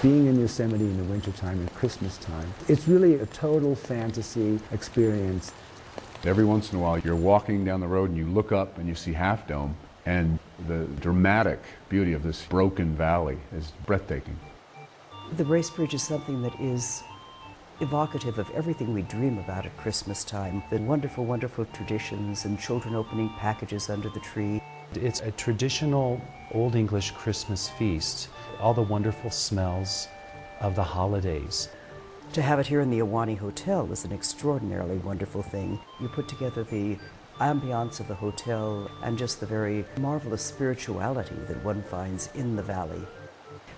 being in Yosemite in the wintertime and Christmas time. It's really a total fantasy experience. Every once in a while you're walking down the road and you look up and you see Half Dome, and the dramatic beauty of this broken valley is breathtaking. The Bracebridge is something that is evocative of everything we dream about at Christmas time. The wonderful, wonderful traditions and children opening packages under the tree. It's a traditional Old English Christmas feast. All the wonderful smells of the holidays. To have it here in the Ahwahnee Hotel is an extraordinarily wonderful thing. You put together the ambiance of the hotel and just the very marvelous spirituality that one finds in the valley.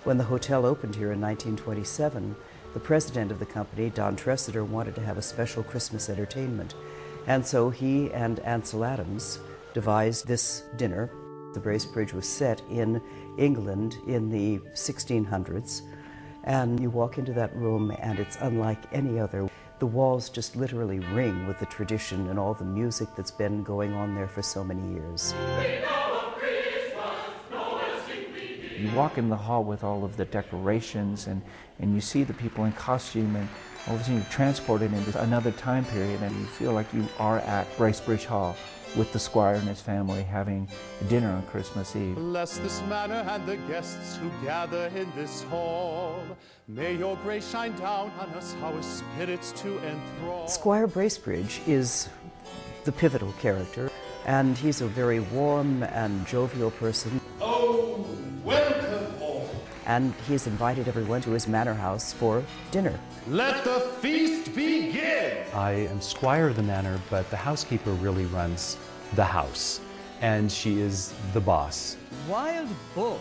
When the hotel opened here in 1927, the president of the company, Don Tressiter, wanted to have a special Christmas entertainment. And so he and Ansel Adams devised this dinner. The Bracebridge was set in England in the 1600s. And you walk into that room and it's unlike any other. The walls just literally ring with the tradition and all the music that's been going on there for so many years. You walk in the hall with all of the decorations and you see the people in costume, and all of a sudden you're transported into another time period and you feel like you are at Bracebridge Hall with the squire and his family having dinner on Christmas Eve. Bless this manor and the guests who gather in this hall. May your grace shine down on us, our spirits to enthrall. Squire Bracebridge is the pivotal character, and he's a very warm and jovial person. Oh, welcome all. And he's invited everyone to his manor house for dinner. Let the feast begin! I am squire of the manor, but the housekeeper really runs the house, and she is the boss. Wild boar.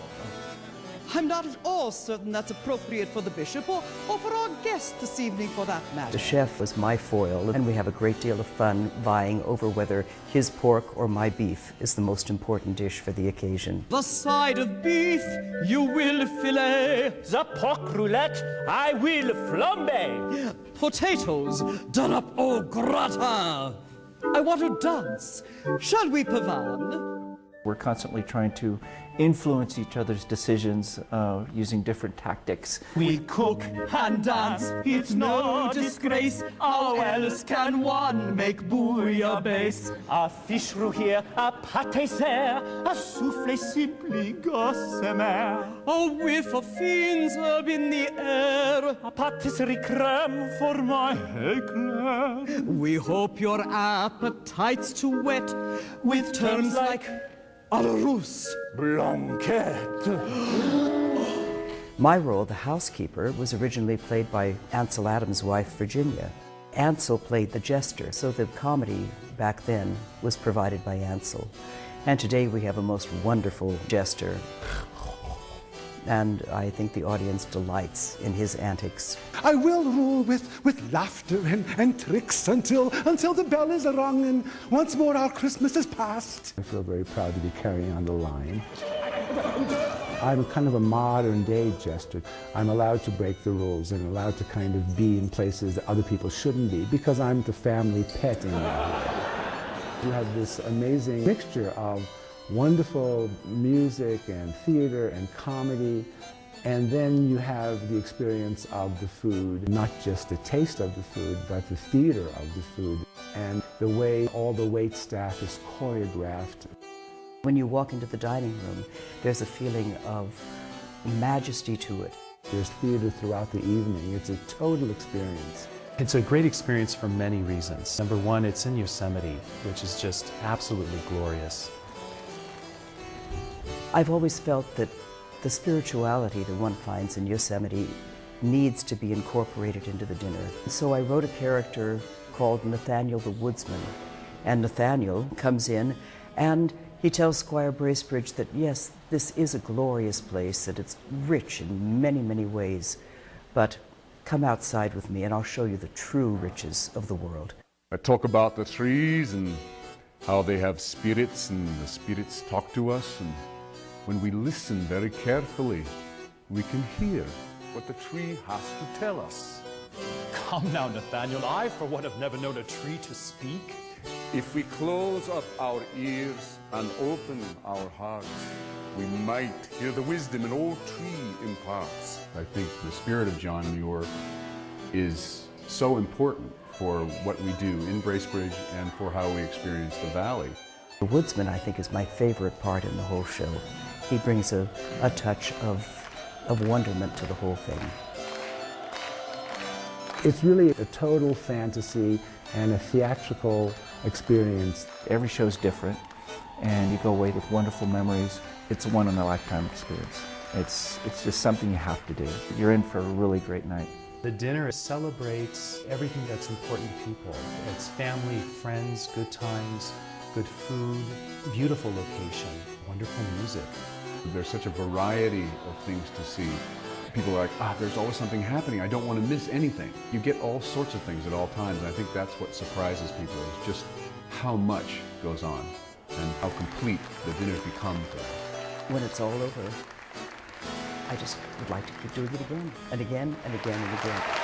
I'm not at all certain that's appropriate for the bishop or for our guests this evening, for that matter. The chef was my foil, and we have a great deal of fun vying over whether his pork or my beef is the most important dish for the occasion. The side of beef you will fillet. The pork roulette I will flambe. Potatoes done up au gratin. I want to dance. Shall we pavane? We're constantly trying to influence each other's decisions using different tactics. We cook and dance, it's no disgrace. How else can one make bouillabaisse? A fish roux here, a pâté serre, a soufflé simply gossamer. A whiff of fiends herb in the air. A pâtisserie crème for my éclair. We hope your appetite's too wet With terms like à la rousse. blanquette. My role, the housekeeper, was originally played by Ansel Adams' wife, Virginia. Ansel played the jester, so the comedy back then was provided by Ansel. And today we have a most wonderful jester. And I think the audience delights in his antics. I will rule with laughter and tricks until the bell is rung and once more our Christmas is past. I feel very proud to be carrying on the line. I'm kind of a modern day jester. I'm allowed to break the rules and allowed to kind of be in places that other people shouldn't be because I'm the family pet in there. You have this amazing mixture of wonderful music and theater and comedy, and then you have the experience of the food, not just the taste of the food, but the theater of the food, and the way all the wait staff is choreographed. When you walk into the dining room, there's a feeling of majesty to it. There's theater throughout the evening. It's a total experience. It's a great experience for many reasons. Number one, it's in Yosemite, which is just absolutely glorious. I've always felt that the spirituality that one finds in Yosemite needs to be incorporated into the dinner. So I wrote a character called Nathaniel the Woodsman. And Nathaniel comes in and he tells Squire Bracebridge that yes, this is a glorious place, that it's rich in many, many ways, but come outside with me and I'll show you the true riches of the world. I talk about the trees and how they have spirits, and the spirits talk to us, and when we listen very carefully, we can hear what the tree has to tell us. Come now, Nathaniel, I for one have never known a tree to speak. If we close up our ears and open our hearts, we might hear the wisdom an old tree imparts. I think the spirit of John Muir is so important for what we do in Bracebridge and for how we experience the valley. The woodsman, I think, is my favorite part in the whole show. He brings a touch of wonderment to the whole thing. It's really a total fantasy and a theatrical experience. Every show's different, and you go away with wonderful memories. It's a one-in-a-lifetime experience. It's just something you have to do. You're in for a really great night. The dinner celebrates everything that's important to people. It's family, friends, good times, good food, beautiful location, wonderful music. There's such a variety of things to see. People are like, there's always something happening. I don't want to miss anything. You get all sorts of things at all times, and I think that's what surprises people, is just how much goes on and how complete the dinners become for them. When it's all over, I just would like to keep doing it again and again and again and again.